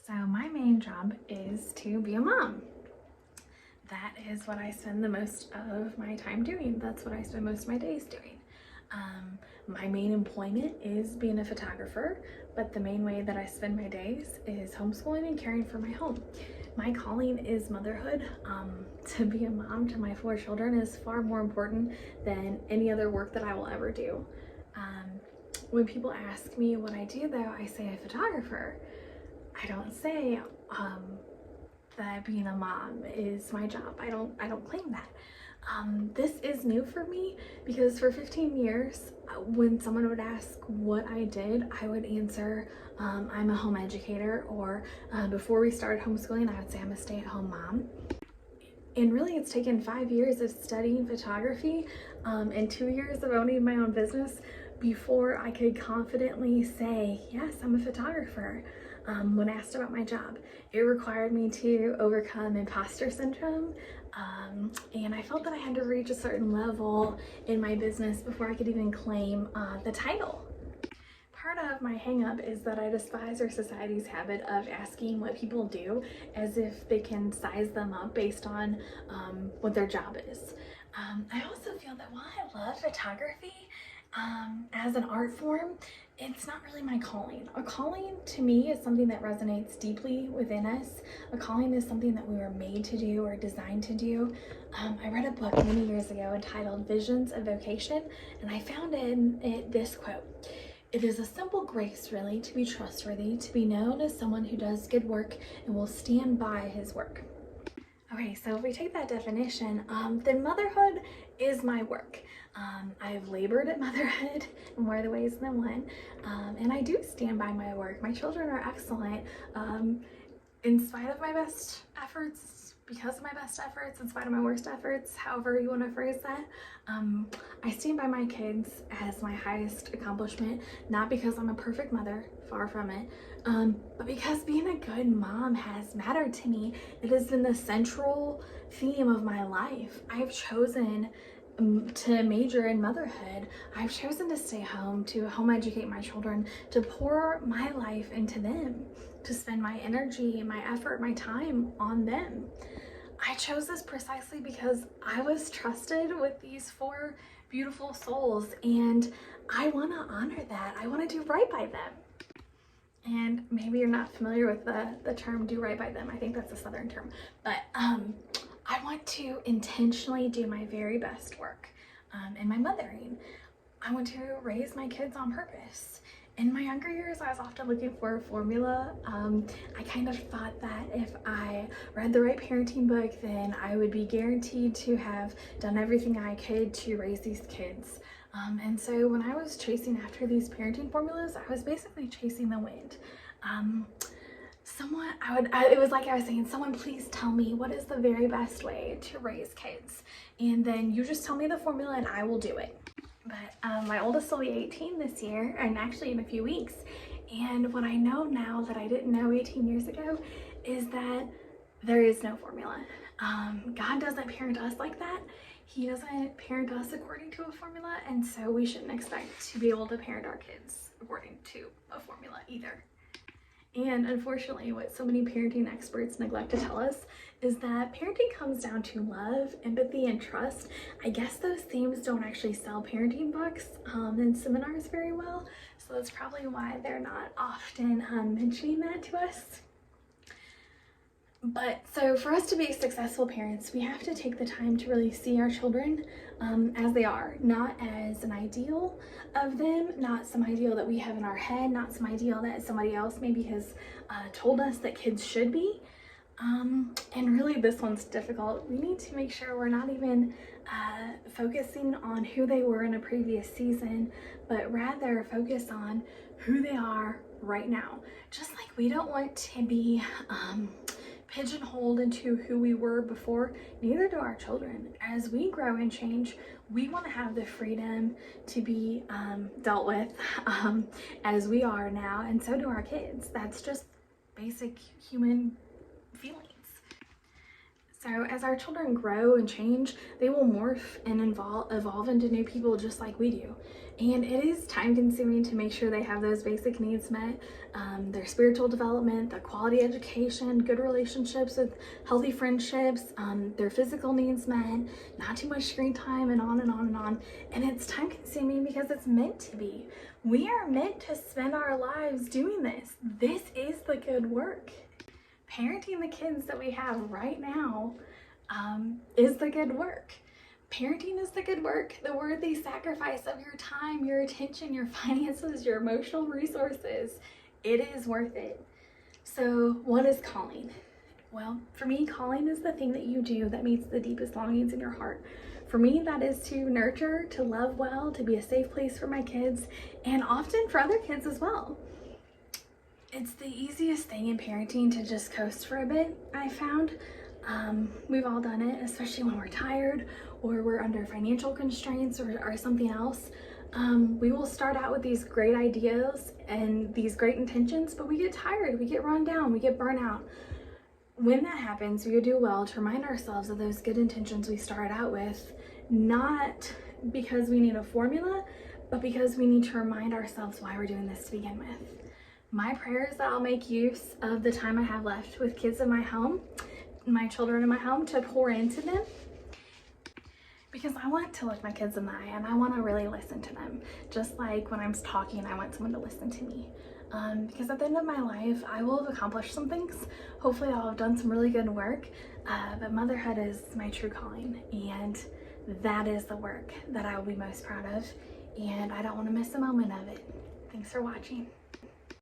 So my main job is to be a mom. That is what I spend the most of my time doing. That's what I spend most of my days doing. My main employment is being a photographer, but the main way that I spend my days is homeschooling and caring for my home. My calling is motherhood. To be a mom to my 4 children is far more important than any other work that I will ever do. When people ask me what I do though, I say a photographer. I don't say that being a mom is my job. I don't claim that. This is new for me because for 15 years, when someone would ask what I did, I would answer, I'm a home educator, or before we started homeschooling, I would say I'm a stay-at-home mom. And really, it's taken 5 years of studying photography and 2 years of owning my own business before I could confidently say, yes, I'm a photographer. When asked about my job, it required me to overcome imposter syndrome, and I felt that I had to reach a certain level in my business before I could even claim the title. Part of my hang-up is that I despise our society's habit of asking what people do as if they can size them up based on what their job is. I also feel that while I love photography as an art form, it's not really my calling. A calling to me is something that resonates deeply within us. A calling is something that we were made to do or designed to do. I read a book many years ago entitled Visions of Vocation, and I found in it this quote: "It is a simple grace, really, to be trustworthy, to be known as someone who does good work and will stand by his work." Okay, so if we take that definition, then motherhood is my work. I've labored at motherhood in more the ways than one, and I do stand by my work. My children are excellent, in spite of my best efforts, because of my best efforts, in spite of my worst efforts, however you want to phrase that. I stand by my kids as my highest accomplishment, not because I'm a perfect mother, far from it, but because being a good mom has mattered to me. It has been the central theme of my life. I've chosen to major in motherhood. I've chosen to stay home, to home educate my children, to pour my life into them, to spend my energy, my effort, my time on them. I chose this precisely because I was trusted with these 4 beautiful souls, and I want to honor that. I want to do right by them. And maybe you're not familiar with the term do right by them. I think that's a Southern term. But I want to intentionally do my very best work in my mothering. I want to raise my kids on purpose. In my younger years, I was often looking for a formula. I kind of thought that if I read the right parenting book, then I would be guaranteed to have done everything I could to raise these kids. And so when I was chasing after these parenting formulas, I was basically chasing the wind. It was like I was saying, someone please tell me what is the very best way to raise kids. And then you just tell me the formula and I will do it. But my oldest will be 18 this year, and actually in a few weeks. And what I know now that I didn't know 18 years ago is that there is no formula. God doesn't parent us like that. He doesn't parent us according to a formula, and so we shouldn't expect to be able to parent our kids according to a formula either. And unfortunately, what so many parenting experts neglect to tell us is that parenting comes down to love, empathy, and trust. I guess those themes don't actually sell parenting books and seminars very well, so that's probably why they're not often mentioning that to us. But so for us to be successful parents, we have to take the time to really see our children as they are, not as an ideal of them, not some ideal that we have in our head, not some ideal that somebody else maybe has told us that kids should be. And really this one's difficult. We need to make sure we're not even focusing on who they were in a previous season, but rather focus on who they are right now. Just like we don't want to be pigeonholed into who we were before, neither do our children. As we grow and change, we want to have the freedom to be dealt with as we are now, and so do our kids. That's just basic human feelings. So as our children grow and change, they will morph and evolve into new people just like we do. And it is time consuming to make sure they have those basic needs met, their spiritual development, their quality education, good relationships with healthy friendships, their physical needs met, not too much screen time, and on and on and on. And it's time consuming because it's meant to be. We are meant to spend our lives doing this. This is the good work. Parenting the kids that we have right now is the good work. Parenting is the good work, the worthy sacrifice of your time, your attention, your finances, your emotional resources. It is worth it. So what is calling? Well, for me, calling is the thing that you do that meets the deepest longings in your heart. For me, that is to nurture, to love well, to be a safe place for my kids, and often for other kids as well. It's the easiest thing in parenting to just coast for a bit, I found. We've all done it, especially when we're tired or we're under financial constraints or something else. We will start out with these great ideas and these great intentions, but we get tired, we get run down, we get burnt out. When that happens, we would do well to remind ourselves of those good intentions we started out with, not because we need a formula, but because we need to remind ourselves why we're doing this to begin with. My prayer is that I'll make use of the time I have left with kids in my home, my children in my home, to pour into them, because I want to look my kids in the eye and I want to really listen to them. Just like when I'm talking, I want someone to listen to me. Because at the end of my life, I will have accomplished some things. Hopefully I'll have done some really good work, but motherhood is my true calling, and that is the work that I will be most proud of, and I don't want to miss a moment of it. Thanks for watching.